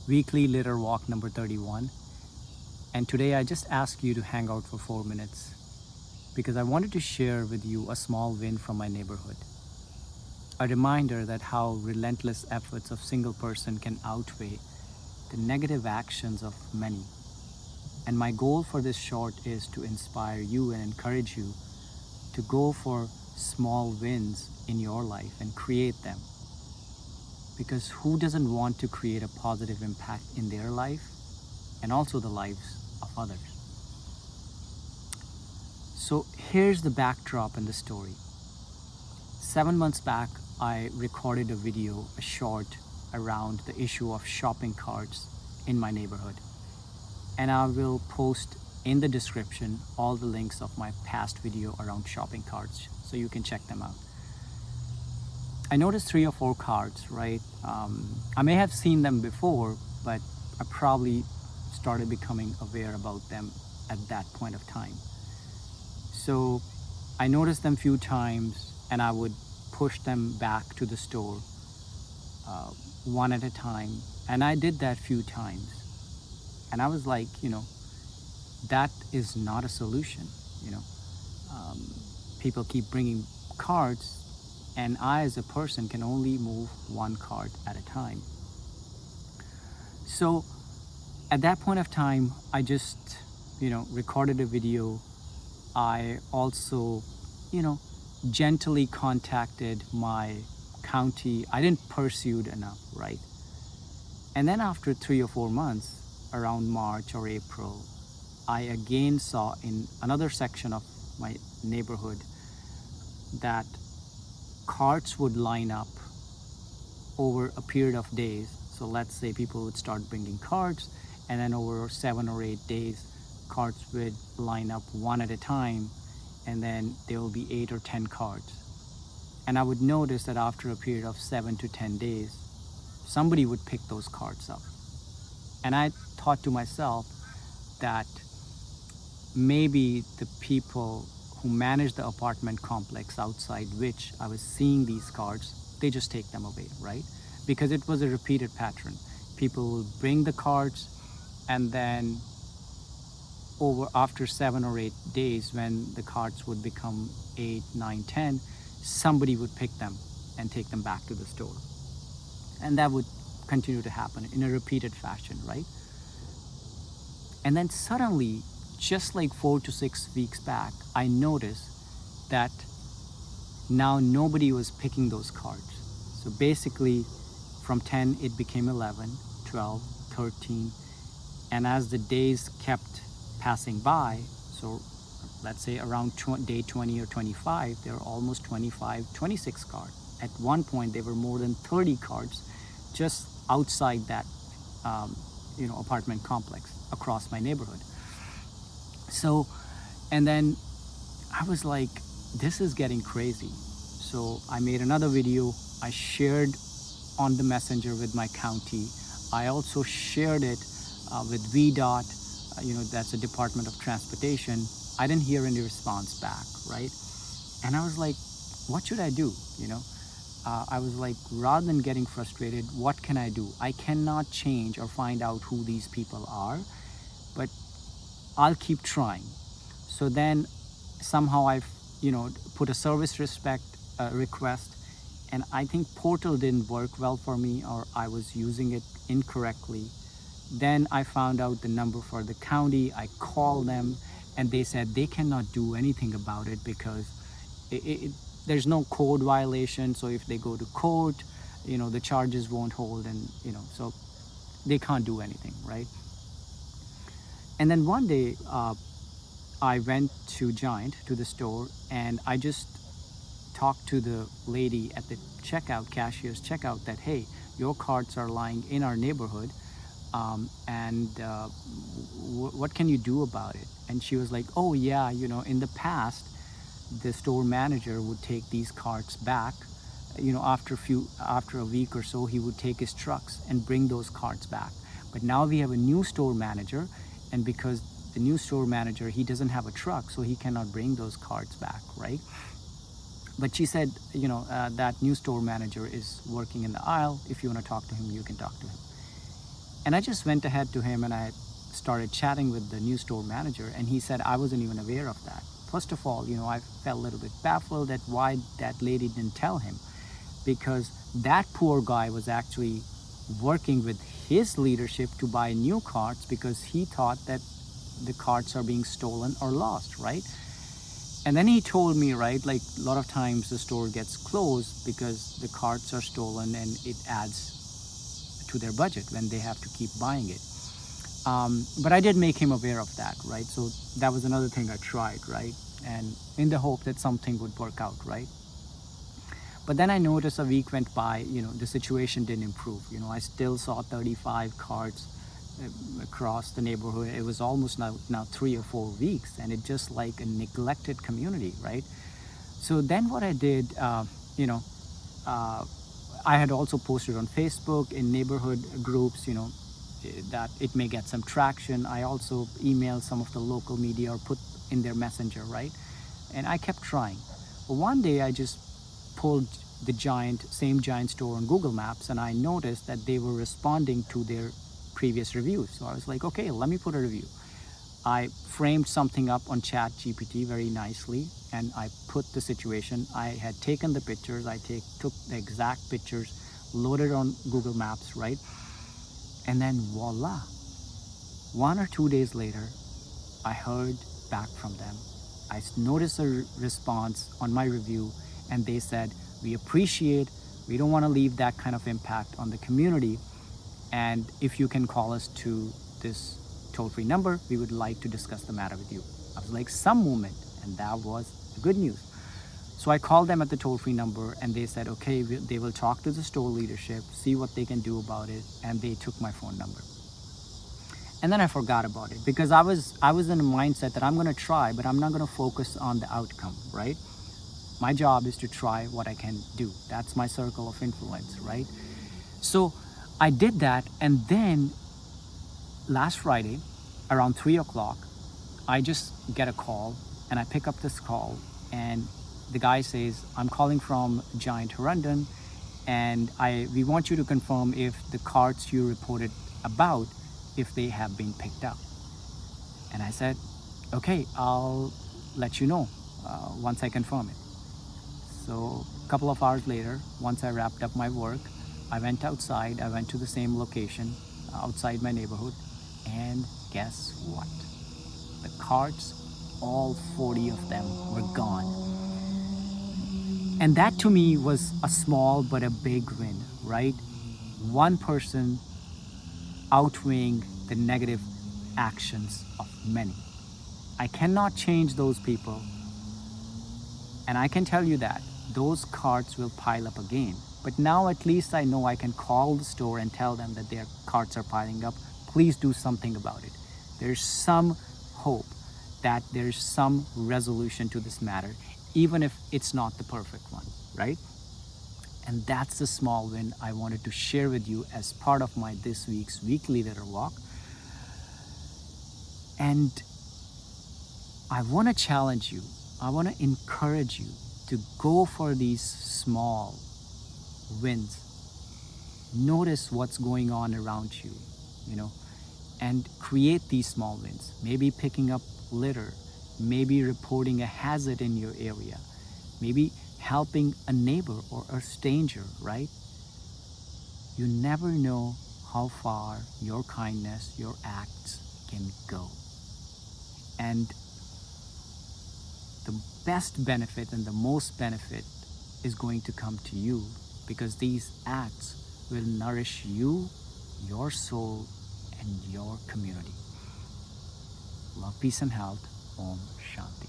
weekly litter walk number 31. And today I just asked you to hang out for 4 minutes because I wanted to share with you a small win from my neighborhood. A reminder that how relentless efforts of single person can outweigh the negative actions of many. And my goal for this short is to inspire you and encourage you to go for small wins in your life and create them. Because who doesn't want to create a positive impact in their life and also the lives of others? So here's the backdrop in the story. 7 months back, I recorded a video, a short, around the issue of shopping carts in my neighborhood. And I will post in the description all the links of my past video around shopping carts so you can check them out. I noticed 3 or 4 carts, right? I may have seen them before, but I probably started becoming aware about them at that point of time. So I noticed them few times and I would push them back to the store one at a time. And I did that few times. And I was like, that is not a solution. People keep bringing carts and I as a person can only move 1 cart at a time. So at that point of time, I just, recorded a video. I also, gently contacted my county. I didn't pursue it enough, right? And then after 3 or 4 months, around March or April, I again saw in another section of my neighborhood that carts would line up over a period of days. So let's say people would start bringing carts, and then over 7 or 8 days, carts would line up one at a time, and then there will be 8 or 10 carts. And I would notice that after a period of 7 to 10 days, somebody would pick those carts up. And I thought to myself that maybe the people who manage the apartment complex outside which I was seeing these carts, they just take them away, right? Because it was a repeated pattern. People will bring the carts, and then after 7 or 8 days, when the carts would become 8, 9, 10, somebody would pick them and take them back to the store. And that would continue to happen in a repeated fashion, right? And then suddenly, just like 4 to 6 weeks back, I noticed that now nobody was picking those carts. So basically, from 10, it became 11, 12, 13. And as the days kept passing by, so let's say around day 20 or 25, there were almost 25, 26 carts. At one point, there were more than 30 carts just outside that apartment complex across my neighborhood. So, and then I was like, this is getting crazy. So I made another video. I shared on the messenger with my county. I also shared it with VDOT, that's the Department of Transportation. I didn't hear any response back, right? And I was like, what should I do? I was like, rather than getting frustrated, what can I do? I cannot change or find out who these people are, but I'll keep trying. So then somehow I've, put a service request, and I think portal didn't work well for me, or I was using it incorrectly. Then I found out the number for the county. I called them and they said they cannot do anything about it because there's no code violation. So if they go to court, the charges won't hold, and so they can't do anything, right? And then one day I went to Giant, to the store, and I just talked to the lady at the cashier's checkout, that, hey, your carts are lying in our neighborhood, and what can you do about it? And she was like, oh yeah, in the past, the store manager would take these carts back, after a week or so, he would take his trucks and bring those carts back. But now we have a new store manager, and because the new store manager, he doesn't have a truck, so he cannot bring those carts back, right? But she said, that new store manager is working in the aisle. If you want to talk to him, you can talk to him. And I just went ahead to him and I started chatting with the new store manager, and he said I wasn't even aware of that. First of all, I felt a little bit baffled at why that lady didn't tell him, because that poor guy was actually working with his leadership to buy new carts because he thought that the carts are being stolen or lost, right? And then he told me, right, like a lot of times the store gets closed because the carts are stolen, and it adds to their budget when they have to keep buying it. But I did make him aware of that, right? So that was another thing I tried, right? And in the hope that something would work out, right? But then I noticed a week went by, the situation didn't improve. I still saw 35 carts across the neighborhood. It was almost now 3 or 4 weeks, and it's just like a neglected community, right? So then what I did, I had also posted on Facebook in neighborhood groups, that it may get some traction. I also emailed some of the local media or put in their messenger, right? And I kept trying. But one day I just pulled the same giant store on Google Maps, and I noticed that they were responding to their previous reviews. So I was like, okay, let me put a review. I framed something up on Chat GPT very nicely, and I put the situation. I had taken the pictures. I took the exact pictures, loaded on Google Maps, right? And then voila, 1 or 2 days later, I heard back from them. I noticed a response on my review, and they said, we don't want to leave that kind of impact on the community. And if you can call us to this toll-free number, we would like to discuss the matter with you. I was like, some movement, and that was the good news. So I called them at the toll-free number, and they said, okay, they will talk to the store leadership, see what they can do about it, and they took my phone number. And then I forgot about it because I was in a mindset that I'm going to try, but I'm not going to focus on the outcome, right? My job is to try what I can do. That's my circle of influence, right? So I did that, and then last Friday, around 3 o'clock, I just get a call, and I pick up this call, and the guy says, I'm calling from Giant Herundon, and we want you to confirm if the carts you reported about, if they have been picked up. And I said, okay, I'll let you know once I confirm it. So a couple of hours later, once I wrapped up my work, I went outside. I went to the same location outside my neighborhood, and guess what? The carts, all 40 of them were gone. And that to me was a small but a big win, right? One person outweighing the negative actions of many. I cannot change those people, and I can tell you that those carts will pile up again. But now at least I know I can call the store and tell them that their carts are piling up. Please do something about it. There's some hope that there's some resolution to this matter, even if it's not the perfect one, right? And that's the small win I wanted to share with you as part of my this week's weekly letter walk. And I want to challenge you. I want to encourage you to go for these small wins. Notice what's going on around you, and create these small wins. Maybe picking up litter, maybe reporting a hazard in your area, maybe helping a neighbor or a stranger, right? You never know how far your kindness, your acts can go. And the best benefit and the most benefit is going to come to you, because these acts will nourish you, your soul, and your community. Love, peace, and health. Om Shanti.